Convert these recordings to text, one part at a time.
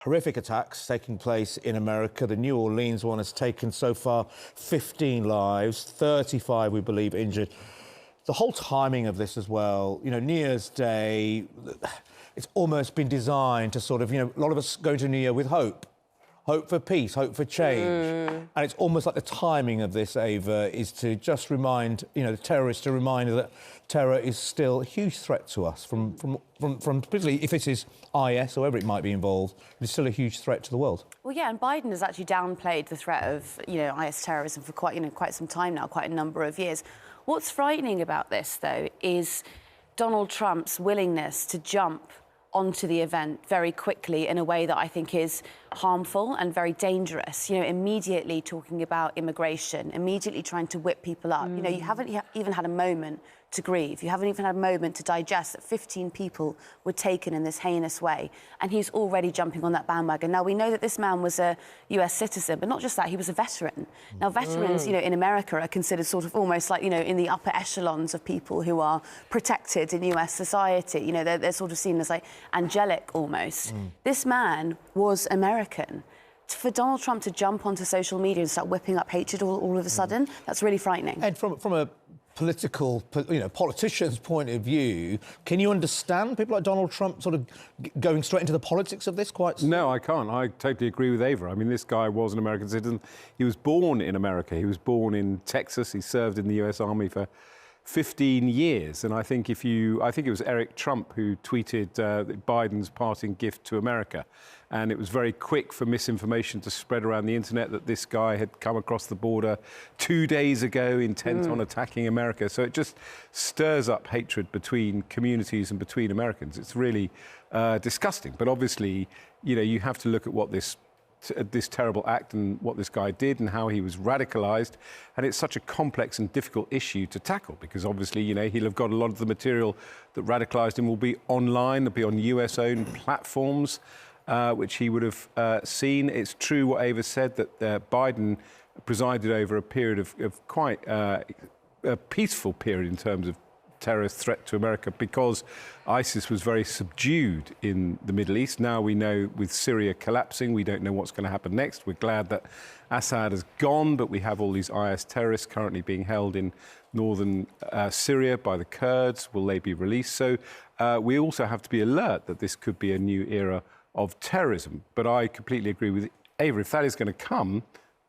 Horrific attacks taking place in America. The New Orleans one has taken so far 15 lives, 35, we believe, injured. The whole timing of this as well, you know, New Year's Day, it's almost been designed to sort of, you know, a lot of us go to New Year with hope. Hope for peace, hope for change. And it's almost like the timing of this, Ava, is to just remind, you know, the terrorists to remind that terror is still a huge threat to us from particularly if it is IS or whoever it might be involved, it's still a huge threat to the world. Well, yeah, and Biden has actually downplayed the threat of, you know, IS terrorism for quite some time now, quite a number of years. What's frightening about this, though, is Donald Trump's willingness to jump onto the event very quickly in a way that I think is harmful and very dangerous. You know, immediately talking about immigration, immediately trying to whip people up. You know, you haven't even had a moment to grieve. You haven't even had a moment to digest that 15 people were taken in this heinous way. And he's already jumping on that bandwagon. Now, we know that this man was a US citizen, but not just that, he was a veteran. Now, veterans, you know, in America are considered sort of almost like, you know, in the upper echelons of people who are protected in US society. You know, they're sort of seen as like angelic almost. This man was American. For Donald Trump to jump onto social media and start whipping up hatred all of a sudden, that's really frightening. And from a politician's point of view, can you understand people like Donald Trump sort of going straight into the politics of this quite? No, I can't. I totally agree with Ava. I mean, this guy was an American citizen. He was born in America. He was born in Texas. He served in the US Army for 15 years. And I think it was Eric Trump who tweeted Biden's parting gift to America. And it was very quick for misinformation to spread around the internet that this guy had come across the border 2 days ago intent on attacking America. So it just stirs up hatred between communities and between Americans. It's really disgusting. But obviously, you know, you have to look at what this terrible act and what this guy did and how he was radicalised. And it's such a complex and difficult issue to tackle because obviously, you know, he'll have got a lot of the material that radicalised him will be online, they'll be on US-owned platforms, which he would have seen. It's true what Ava said, that Biden presided over a period of quite a peaceful period in terms of terrorist threat to America because ISIS was very subdued in the Middle East. Now we know with Syria collapsing, we don't know what's going to happen next. We're glad that Assad has gone, but we have all these IS terrorists currently being held in northern Syria by the Kurds. Will they be released? So we also have to be alert that this could be a new era of terrorism. But I completely agree with Ava. If that is going to come,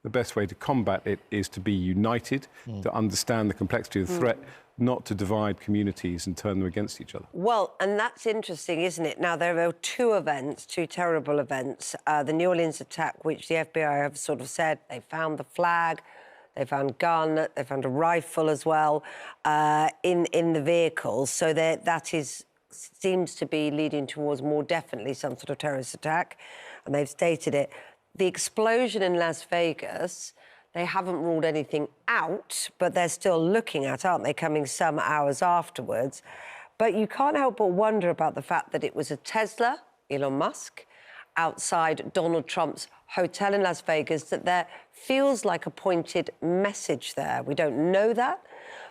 the best way to combat it is to be united, to understand the complexity of the threat, not to divide communities and turn them against each other. Well, and that's interesting, isn't it? Now, there are two terrible events. The New Orleans attack, which the FBI have sort of said they found the flag, they found a gun, they found a rifle as well in the vehicle. So that seems to be leading towards more definitely some sort of terrorist attack, and they've stated it. The explosion in Las Vegas, they haven't ruled anything out, but they're still looking at, aren't they, coming some hours afterwards. But you can't help but wonder about the fact that it was a Tesla, Elon Musk, outside Donald Trump's hotel in Las Vegas, that there feels like a pointed message there. We don't know that,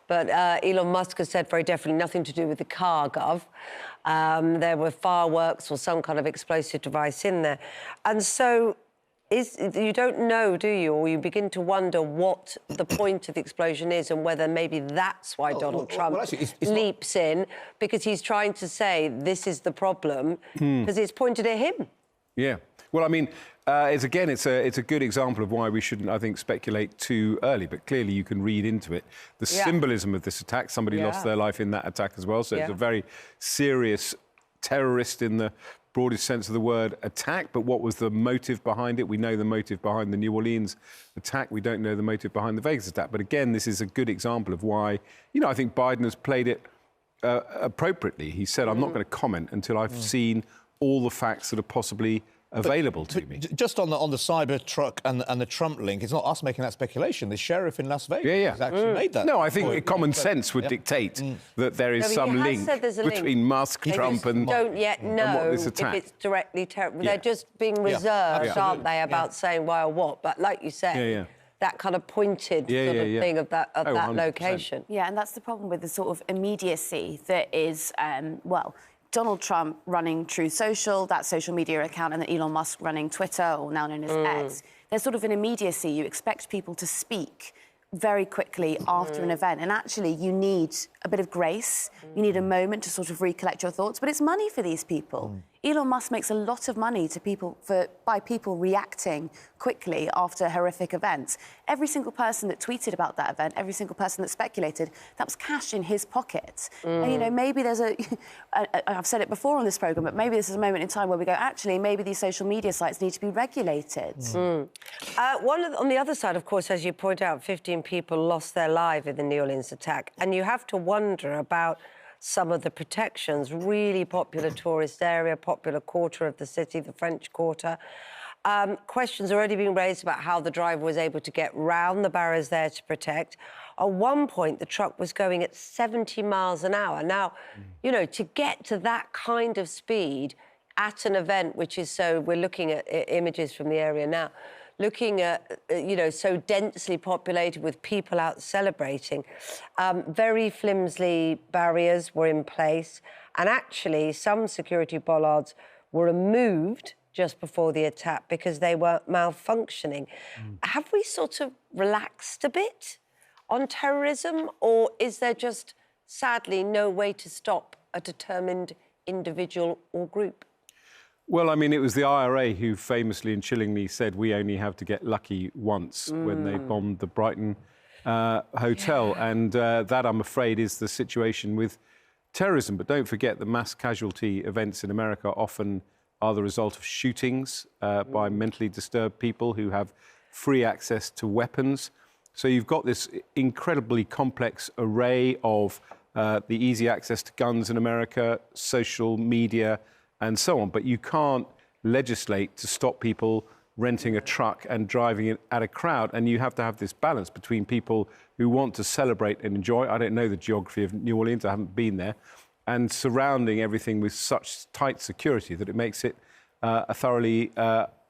but Elon Musk has said very definitely nothing to do with the car, Gov. There were fireworks or some kind of explosive device in there. And so you don't know, do you? Or you begin to wonder what the point of the explosion is and whether maybe that's why Donald Trump leaps in, because he's trying to say this is the problem, because it's pointed at him. Yeah. Well, I mean, it's a good example of why we shouldn't, I think, speculate too early. But clearly you can read into it the symbolism of this attack. Somebody lost their life in that attack as well. So it's a very serious terrorist in the broadest sense of the word attack. But what was the motive behind it? We know the motive behind the New Orleans attack. We don't know the motive behind the Vegas attack. But again, this is a good example of why, you know, I think Biden has played it appropriately. He said, I'm not going to comment until I've seen all the facts that are possibly available to me. Just on the cyber truck and the Trump link, it's not us making that speculation. The sheriff in Las Vegas has actually made that. No, I think common sense would dictate that there is some link between Musk, Trump, and don't yet know if it's directly terrible. They're just being reserved, aren't they, about saying why or what? But like you said, that kind of pointed sort of thing of that location. Yeah, and that's the problem with the sort of immediacy that is, Donald Trump running Truth Social, that social media account, and then Elon Musk running Twitter, or now known as X. There's sort of an immediacy. You expect people to speak very quickly after an event, and actually you need a bit of grace. You need a moment to sort of recollect your thoughts, but it's money for these people. Elon Musk makes a lot of money by people reacting quickly after horrific events. Every single person that tweeted about that event, every single person that speculated, that was cash in his pocket. And, you know, maybe there's I've said it before on this programme, but maybe this is a moment in time where we go, actually, maybe these social media sites need to be regulated. On the other side, of course, as you point out, 15 people lost their life in the New Orleans attack. And you have to wonder about some of the protections, really popular tourist area, popular quarter of the city, the French Quarter. Questions already being raised about how the driver was able to get round the barriers there to protect. At one point, the truck was going at 70 miles an hour. Now, you know, to get to that kind of speed at an event, which is so... We're looking at images from the area now, looking at, you know, so densely populated with people out celebrating. Very flimsy barriers were in place, and actually some security bollards were removed just before the attack because they were malfunctioning. Have we sort of relaxed a bit on terrorism, or is there just, sadly, no way to stop a determined individual or group? Well, I mean, it was the IRA who famously and chillingly said we only have to get lucky once when they bombed the Brighton hotel. And that, I'm afraid, is the situation with terrorism. But don't forget the mass casualty events in America often are the result of shootings by mentally disturbed people who have free access to weapons. So you've got this incredibly complex array of the easy access to guns in America, social media, and so on. But you can't legislate to stop people renting a truck and driving it at a crowd. And you have to have this balance between people who want to celebrate and enjoy. I don't know the geography of New Orleans, I haven't been there, and surrounding everything with such tight security that it makes it a thoroughly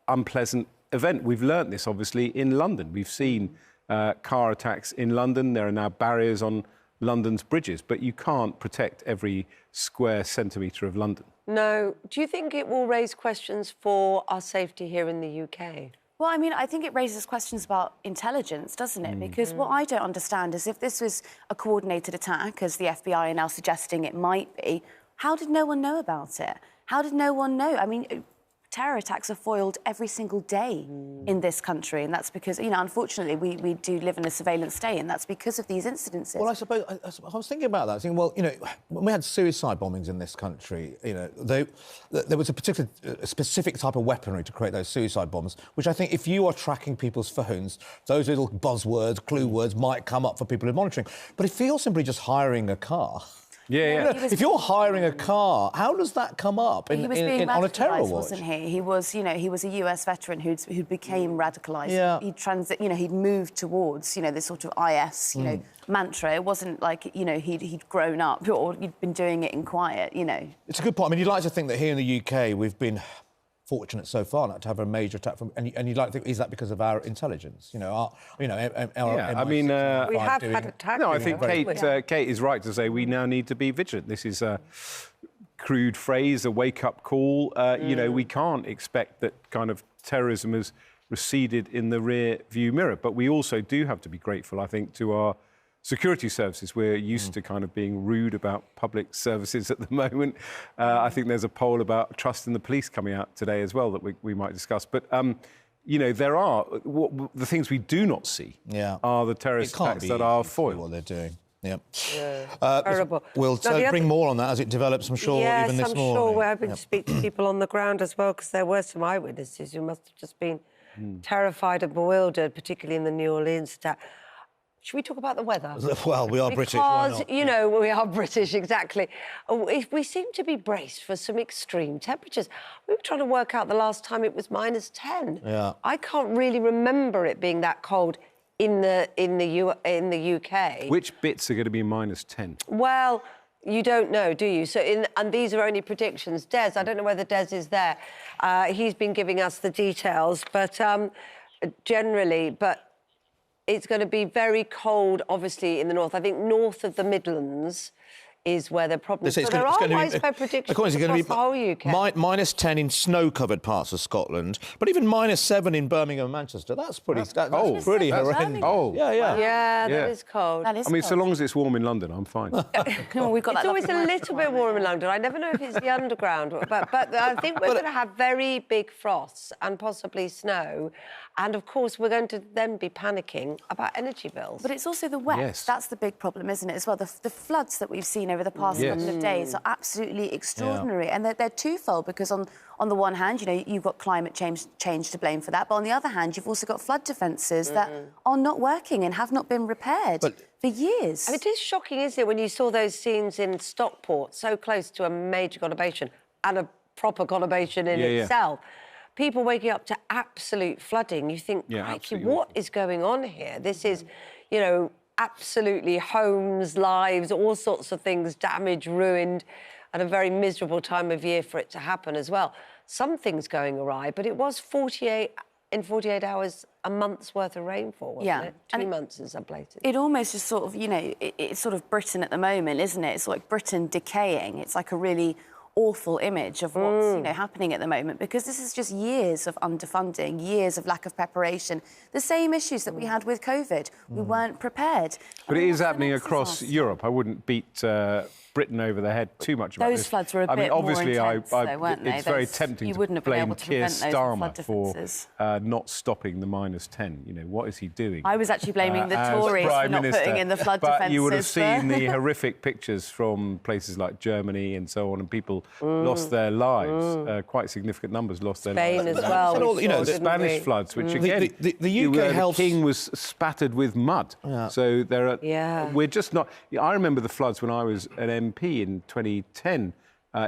unpleasant event. We've learnt this, obviously, in London. We've seen car attacks in London. There are now barriers on London's bridges, but you can't protect every square centimetre of London. No. Do you think it will raise questions for our safety here in the UK? Well, I mean, I think it raises questions about intelligence, doesn't it? Because what I don't understand is if this was a coordinated attack, as the FBI are now suggesting it might be, how did no one know about it? How did no one know? I mean, terror attacks are foiled every single day in this country, and that's because, you know, unfortunately, we do live in a surveillance state, and that's because of these incidences. Well, I suppose I was thinking about that. I was thinking, well, you know, when we had suicide bombings in this country, you know, there was a particular, specific type of weaponry to create those suicide bombs, which I think if you are tracking people's phones, those little buzzwords, clue words might come up for people who are monitoring. But if you're simply just hiring a car... Yeah. If you're hiring a car, how does that come up on a terror watch? Wasn't he? He was, you know, he was a US veteran who became radicalised. Yeah. He'd moved towards, you know, this sort of IS, you know, mantra. It wasn't like, you know, he'd grown up or he'd been doing it in quiet, you know. It's a good point. I mean, you'd like to think that here in the UK we've been fortunate so far not to have a major attack from, and you'd like to think, is that because of our intelligence? You know, our I mean, we have had attacks. No, I think Kate is right to say we now need to be vigilant. This is a crude phrase, a wake-up call. You know, we can't expect that kind of terrorism has receded in the rear-view mirror, but we also do have to be grateful, I think, to our security services. We're used to kind of being rude about public services at the moment. I think there's a poll about trust in the police coming out today as well that we might discuss. But, you know, there are... the things we do not see are the terrorist attacks that are foiled. What they're doing. Yeah. Terrible. We'll bring more on that as it develops, I'm sure, even this morning. Yes, I'm sure. We're hoping to speak to people on the ground as well, because there were some eyewitnesses who must have just been terrified and bewildered, particularly in the New Orleans attack. Should we talk about the weather? Well, we are British, why not? Because, you know, we are British, exactly. We seem to be braced for some extreme temperatures. We were trying to work out the last time it was -10. Yeah. I can't really remember it being that cold in the UK. Which bits are going to be -10? Well, you don't know, do you? So, and these are only predictions. Des, I don't know whether Des is there. He's been giving us the details, but generally, it's going to be very cold, obviously, in the north. I think north of the Midlands is where the problem. So there are widespread predictions across the whole UK. Minus 10 in snow-covered parts of Scotland, but even minus 7 in Birmingham and Manchester. That's pretty pretty horrendous. Oh. Yeah, that is cold. That is I mean, cold. so long as it's warm in London, I'm fine. Well, we've got It's that always a lovely little bit warm in London. I never know if it's the underground, but I think we're going to have very big frosts and possibly snow. And, of course, we're going to then be panicking about energy bills. But it's also the wet. Yes. That's the big problem, isn't it, as well? The floods that we've seen over the past couple of days are absolutely extraordinary. And they're twofold, because on the one hand, you know, you've got climate change to blame for that. But on the other hand, you've also got flood defences that are not working and have not been repaired for years. And it is shocking, isn't it, when you saw those scenes in Stockport, so close to a major conurbation and a proper conurbation in itself. People waking up to absolute flooding. You think, what is going on here? This is, you know, absolutely homes, lives, all sorts of things damaged, ruined, and a very miserable time of year for it to happen as well. Something's going awry, but it was 48 hours, a month's worth of rainfall, wasn't it? 2 months in some places. It almost just sort of, you know, it's sort of Britain at the moment, isn't it? It's like Britain decaying. It's like a really awful image of what's you know, happening at the moment, because this is just years of underfunding, years of lack of preparation. The same issues that we had with COVID. We weren't prepared. But it is happening across Europe. I wouldn't beat Britain over the head too much about Those this. floods were a bit mean, obviously, more intense, though, weren't they? It's very tempting you to wouldn't have been blame able to Keir prevent those Starmer flood for defences. not stopping the minus 10. You know, what is he doing? I was actually blaming the as Tories for Prime not Minister. putting in the flood but defences. you would have seen the horrific pictures from places like Germany and so on, and people lost their lives. Quite significant numbers lost their lives. Spain as well. And all, you know, The Spanish floods, which again, the UK health... the king was spattered with mud. So there are. We're just not. I remember the floods when I was an MP in 2010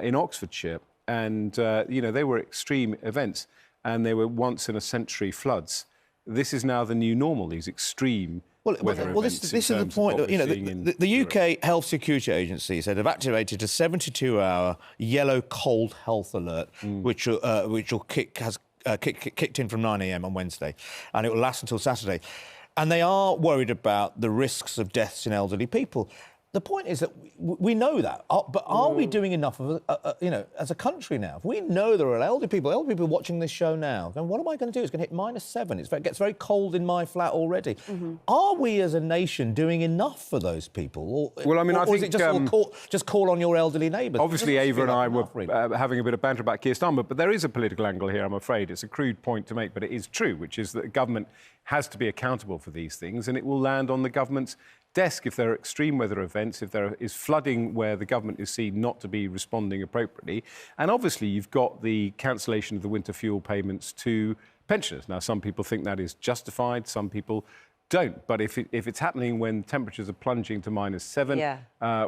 in Oxfordshire, and you know, they were extreme events, and they were once in a century floods. This is now the new normal. These extreme. Well, this is the point. You know, the UK Health Security Agency said have activated a 72-hour yellow cold health alert, which will kicked in from 9 a.m. on Wednesday, and it will last until Saturday. And they are worried about the risks of deaths in elderly people. The point is that we know that, but are we doing enough of, you know, as a country now? If we know there are elderly people watching this show now, then what am I going to do? It's going to hit minus 7. It gets very cold in my flat already. Are we as a nation doing enough for those people? Well, I mean, I think... is it just call on your elderly neighbours? Obviously, Ava and I were having a bit of banter about Keir Starmer, but there is a political angle here, I'm afraid. It's a crude point to make, but it is true, which is that the government has to be accountable for these things, and it will land on the government's desk if there are extreme weather events, if there is flooding where the government is seen not to be responding appropriately. And obviously, you've got the cancellation of the winter fuel payments to pensioners. Now, some people think that is justified, some people don't. But if it's happening when temperatures are plunging to minus 7,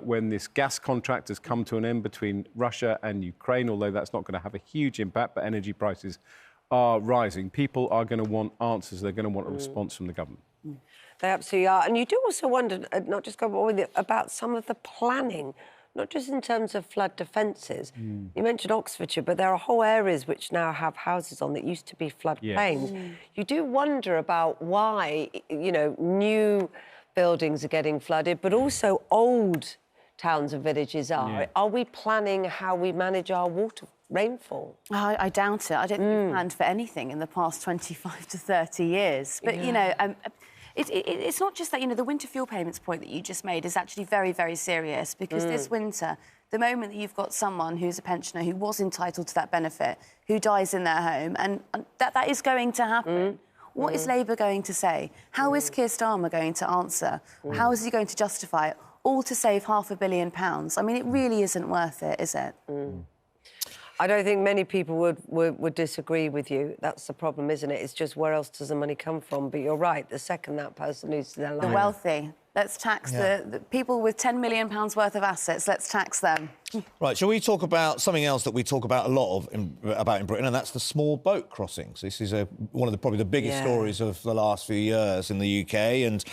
when this gas contract has come to an end between Russia and Ukraine, although that's not going to have a huge impact, but energy prices are rising, people are going to want answers. They're going to want a response from the government. They absolutely are. And you do also wonder, not just about some of the planning, not just in terms of flood defences. You mentioned Oxfordshire, but there are whole areas which now have houses on that used to be floodplains. You do wonder about why, you know, new buildings are getting flooded, but also old towns and villages are. Are we planning how we manage our rainfall? I doubt it. I don't think we've planned for anything in the past 25 to 30 years. But, you know... It's not just that, you know, the winter fuel payments point that you just made is actually very, very serious, because this winter, the moment that you've got someone who's a pensioner who was entitled to that benefit, who dies in their home, and that is going to happen, what is Labour going to say? How is Keir Starmer going to answer? How is he going to justify it? All to save £500 million. I mean, it really isn't worth it, is it? I don't think many people would disagree with you. That's the problem, isn't it? It's just where else does the money come from? But you're right, the second that person loses their life... The wealthy. Let's tax the people with £10 million worth of assets. Let's tax them. Right, shall we talk about something else that we talk about a lot in Britain, and that's the small boat crossings. This is one of probably the biggest stories of the last few years in the UK, and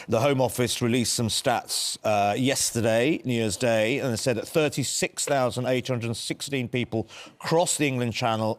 the Home Office released some stats yesterday, New Year's Day, and it said that 36,816 people crossed the English Channel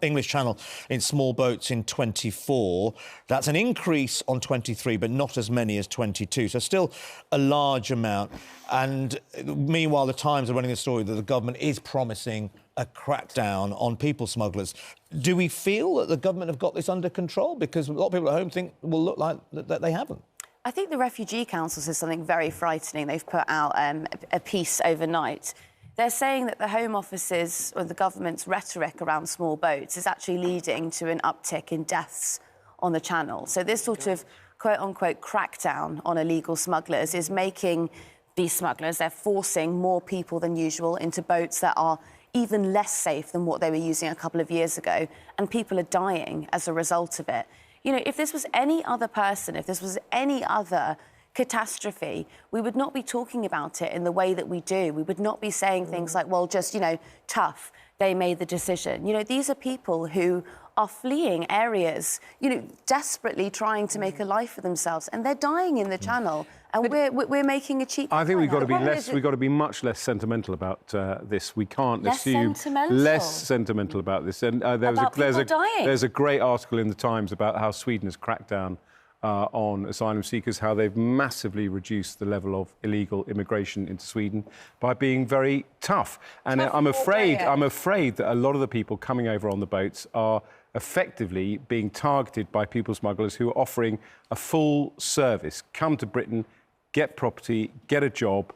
in small boats in 24. That's an increase on 23, but not as many as 22. So still a large amount. And meanwhile, the Times are running a story that the government is promising a crackdown on people smugglers. Do we feel that the government have got this under control? Because a lot of people at home think it will look like that they haven't. I think the Refugee Council says something very frightening. They've put out a piece overnight. They're saying that the Home Office's or the government's rhetoric around small boats is actually leading to an uptick in deaths on the Channel. So this sort of quote-unquote crackdown on illegal smugglers is making these smugglers, they're forcing more people than usual into boats that are even less safe than what they were using a couple of years ago, and people are dying as a result of it. You know, if this was any other person, if this was any other catastrophe, we would not be talking about it in the way that we do. We would not be saying things like, well, just, you know, tough, they made the decision. You know, these are people who are fleeing areas, you know, desperately trying to make a life for themselves, and they're dying in the Channel. And we're making a cheap. I think we've got to be less. We've got to be much less sentimental about this. We can't assume less sentimental about this. And there's a great article in the Times about how Sweden has cracked down on asylum seekers, how they've massively reduced the level of illegal immigration into Sweden by being very tough. And I'm afraid that a lot of the people coming over on the boats are effectively being targeted by people smugglers who are offering a full service. Come to Britain, get property, get a job.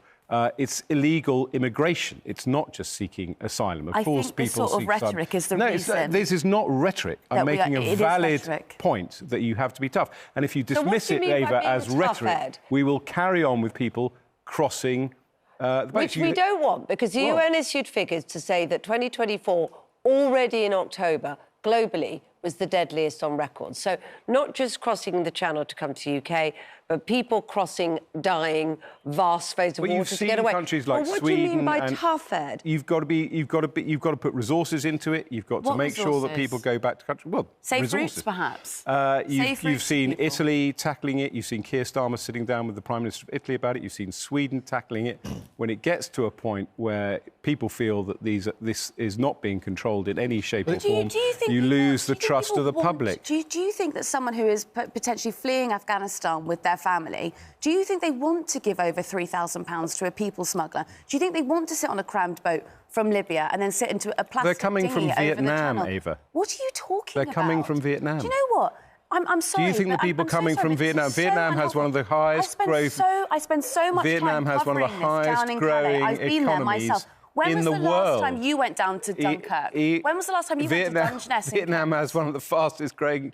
It's illegal immigration. It's not just seeking asylum. Of course, people this sort of rhetoric is the reason. This is not rhetoric. I'm making a valid point that you have to be tough. And if you dismiss it, Ava, as rhetoric, we will carry on with people crossing the boats. Which we don't want, because the UN issued figures to say that 2024, already in October, globally, was the deadliest on record. So not just crossing the Channel to come to the UK, but people crossing, dying, vast swathes of water to get away. Countries like what Sweden. What do you mean by tough, Ed? You've got to put resources into it. You've got to make sure that people go back to country. Well, safe routes, perhaps. You've seen Italy tackling it. You've seen Keir Starmer sitting down with the Prime Minister of Italy about it. You've seen Sweden tackling it. When it gets to a point where people feel that this is not being controlled in any shape or form, you lose the trust of the public. Do you think that someone who is potentially fleeing Afghanistan with their family, do you think they want to give over £3,000 to a people smuggler? Do you think they want to sit on a crammed boat from Libya and then sit into a plastic They're coming from Vietnam, over the Ava. What are you talking about? They're coming from Vietnam. Do you know what? I'm sorry. Do you think the people coming from Vietnam... Vietnam has one of the highest growth... I spend so much Vietnam time has one of the highest growing I've been there myself. When was the last time you went down to Dunkirk? When was the last time you went to Dungeness? Vietnam has one of the fastest growing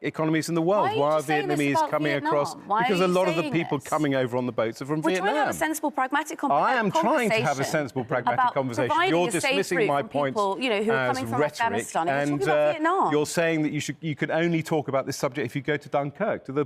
economies in the world. Why are Vietnamese coming across? Because a lot of the people coming over on the boats are from Vietnam. We're trying to have a sensible, pragmatic conversation. I am trying to have a sensible, pragmatic conversation. You're dismissing my point as rhetoric, and you're saying that you could only talk about this subject if you go to Dunkirk. To the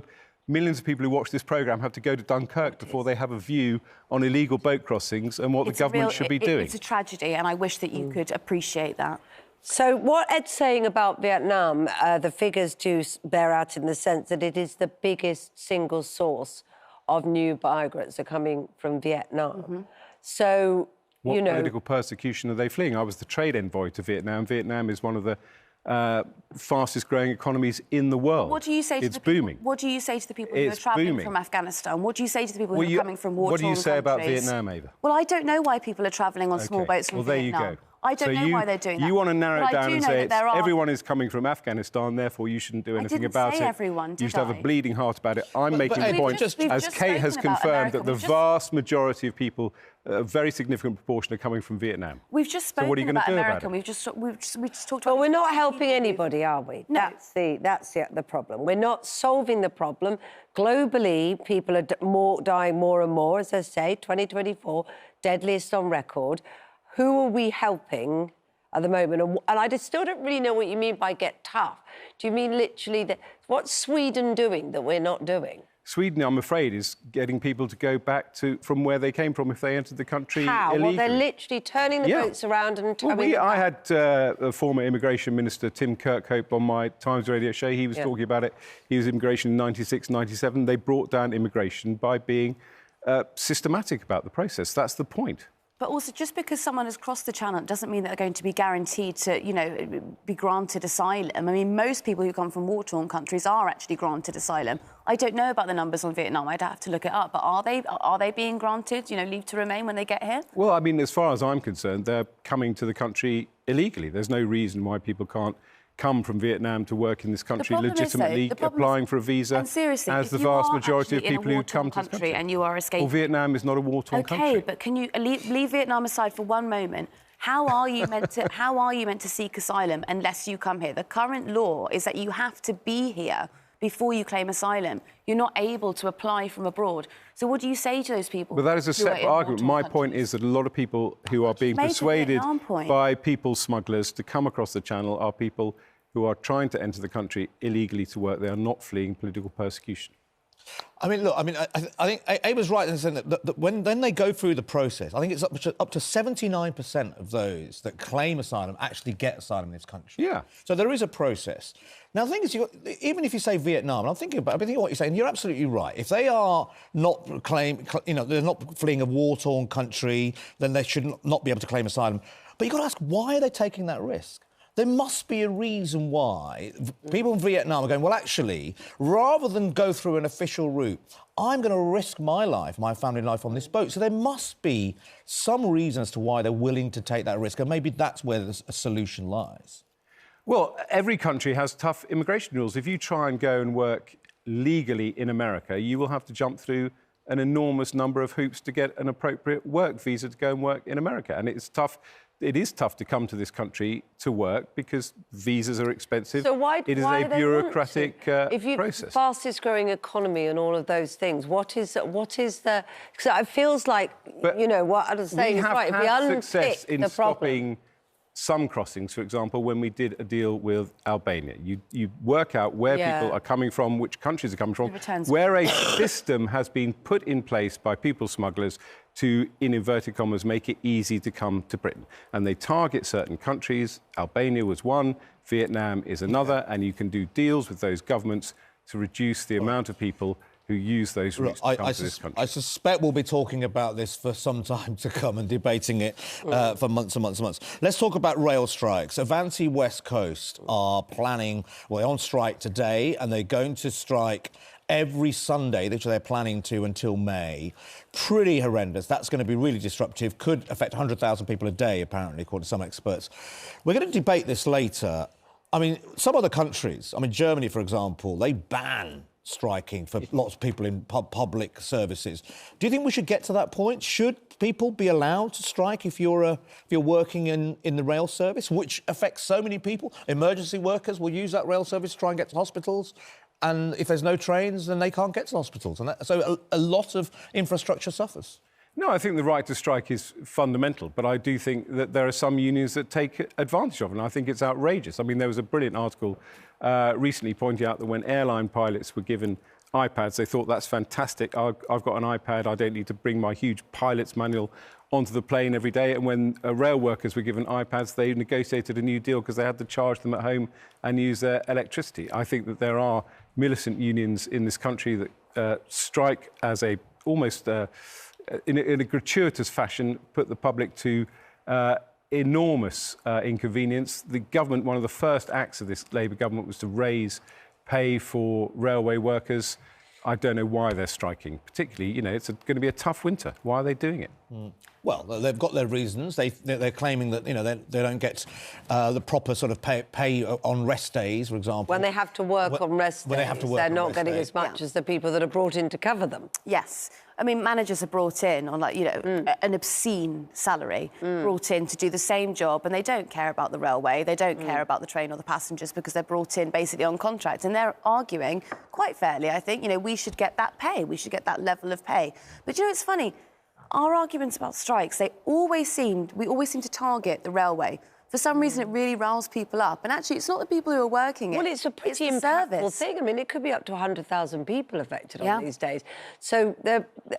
millions of people who watch this programme have to go to Dunkirk before they have a view on illegal boat crossings and what the government should be doing. It's a tragedy, and I wish that you could appreciate that. So what Ed's saying about Vietnam, the figures do bear out in the sense that it is the biggest single source of new migrants are coming from Vietnam. So, what political persecution are they fleeing? I was the trade envoy to Vietnam. Vietnam is one of the fastest growing economies in the world. What do you say to the people? What do you say to the people who are travelling from Afghanistan? What do you say to the people who are coming from war-torn countries? What do you say about Vietnam, Ava? Well, I don't know why people are travelling on small boats from Vietnam. Well, there you go. I don't know why they're doing that. You want to narrow it down and say everyone is coming from Afghanistan, therefore you shouldn't do anything about it. I didn't say everyone, did I? You should have a bleeding heart about it. I'm making the point, as Kate has confirmed, that the vast majority of people, a very significant proportion, are coming from Vietnam. We've just spoken about America. We've just talked about... Well, we're not helping anybody, are we? No. That's the problem. We're not solving the problem. Globally, people are dying more and more, as I say, 2024, deadliest on record. Who are we helping at the moment? And I still don't really know what you mean by get tough. Do you mean literally that? What's Sweden doing that we're not doing? Sweden, I'm afraid, is getting people to go back from where they came from if they entered the country illegally. Well, they're literally turning the boats around and towing I had a former immigration minister, Tim Kirkhope, on my Times radio show. He was talking about it. He was immigration in 96, 97. They brought down immigration by being systematic about the process. That's the point. But also, just because someone has crossed the channel doesn't mean that they're going to be guaranteed to, you know, be granted asylum. I mean, most people who come from war-torn countries are actually granted asylum. I don't know about the numbers on Vietnam. I'd have to look it up. But are they being granted, you know, leave to remain when they get here? Well, I mean, as far as I'm concerned, they're coming to the country illegally. There's no reason why people can't come from Vietnam to work in this country legitimately, applying for a visa, and seriously, as the vast majority of people who come to this country. And you are escaping. Well, Vietnam is not a war-torn country. OK, but can you leave Vietnam aside for one moment? How are you meant to seek asylum unless you come here? The current law is that you have to be here before you claim asylum. You're not able to apply from abroad. So what do you say to those people? But that is a separate argument. My point is that a lot of people who are being persuaded by people smugglers to come across the channel are people who are trying to enter the country illegally to work. They are not fleeing political persecution. I mean, look, I mean, I think Abe was right in saying that when they go through the process, I think it's up to 79% of those that claim asylum actually get asylum in this country. Yeah. So there is a process. Now, the thing is, even if you say Vietnam, and I'm thinking what you're saying, you're absolutely right. If they are not they're not fleeing a war-torn country, then they should not be able to claim asylum. But you've got to ask, why are they taking that risk? There must be a reason why people in Vietnam are going, well, actually, rather than go through an official route, I'm going to risk my life, my family life on this boat. So there must be some reason as to why they're willing to take that risk, and maybe that's where a solution lies. Well, every country has tough immigration rules. If you try and go and work legally in America, you will have to jump through an enormous number of hoops to get an appropriate work visa to go and work in America. And it's tough. It is tough to come to this country to work because visas are expensive. So why it is a bureaucratic if you process. Fastest growing economy and all of those things, what is the? Because it feels like you know what I was saying is right. We have had success in stopping some crossings, for example, when we did a deal with Albania. You work out where people are coming from, which countries are coming from, where a system has been put in place by people smugglers to, in inverted commas, make it easy to come to Britain. And they target certain countries. Albania was one, Vietnam is another, and you can do deals with those governments to reduce the amount of people who use those routes to come to this country. I suspect we'll be talking about this for some time to come and debating it for months and months and months. Let's talk about rail strikes. Avanti West Coast are planning, well, they're on strike today, and they're going to strike every Sunday, which they're planning to until May. Pretty horrendous. That's going to be really disruptive. Could affect 100,000 people a day, apparently, according to some experts. We're going to debate this later. I mean, some other countries, I mean, Germany, for example, they ban striking for lots of people in public services. Do you think we should get to that point? Should people be allowed to strike if you're working in the rail service, which affects so many people? Emergency workers will use that rail service to try and get to hospitals. And if there's no trains, then they can't get to hospitals. And so a lot of infrastructure suffers. No, I think the right to strike is fundamental, but I do think that there are some unions that take advantage of it, and I think it's outrageous. I mean, there was a brilliant article recently pointing out that when airline pilots were given iPads, they thought, that's fantastic, I've got an iPad, I don't need to bring my huge pilot's manual onto the plane every day. And when rail workers were given iPads, they negotiated a new deal because they had to charge them at home and use their electricity. I think that there are militant unions in this country that strike as a almost... in a gratuitous fashion, put the public to enormous inconvenience. The government, one of the first acts of this Labour government was to raise pay for railway workers. I don't know why they're striking. Particularly, you know, it's going to be a tough winter. Why are they doing it? Well, they've got their reasons. They're claiming that, you know, they don't get the proper sort of pay on rest days, for example. When they have to work on rest days, they're not getting as much as the people that are brought in to cover them. Yes. I mean, managers are brought in on, like, you know, an obscene salary, brought in to do the same job, and they don't care about the railway, they don't care about the train or the passengers because they're brought in basically on contract. And they're arguing, quite fairly, I think, you know, we should get that pay, we should get that level of pay. But, you know, it's funny, our arguments about strikes, we always seem to target the railway. For some reason, it really riles people up. And actually, it's not the people who are working it. Well, it's a pretty impactful thing. I mean, it could be up to 100,000 people affected on these days. So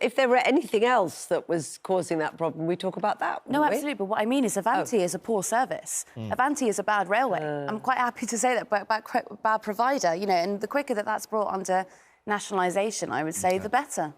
if there were anything else that was causing that problem, we talk about that, No, absolutely. But what I mean is Avanti is a poor service. Avanti is a bad railway. I'm quite happy to say that, but bad provider, you know, and the quicker that that's brought under nationalisation, I would say, the better.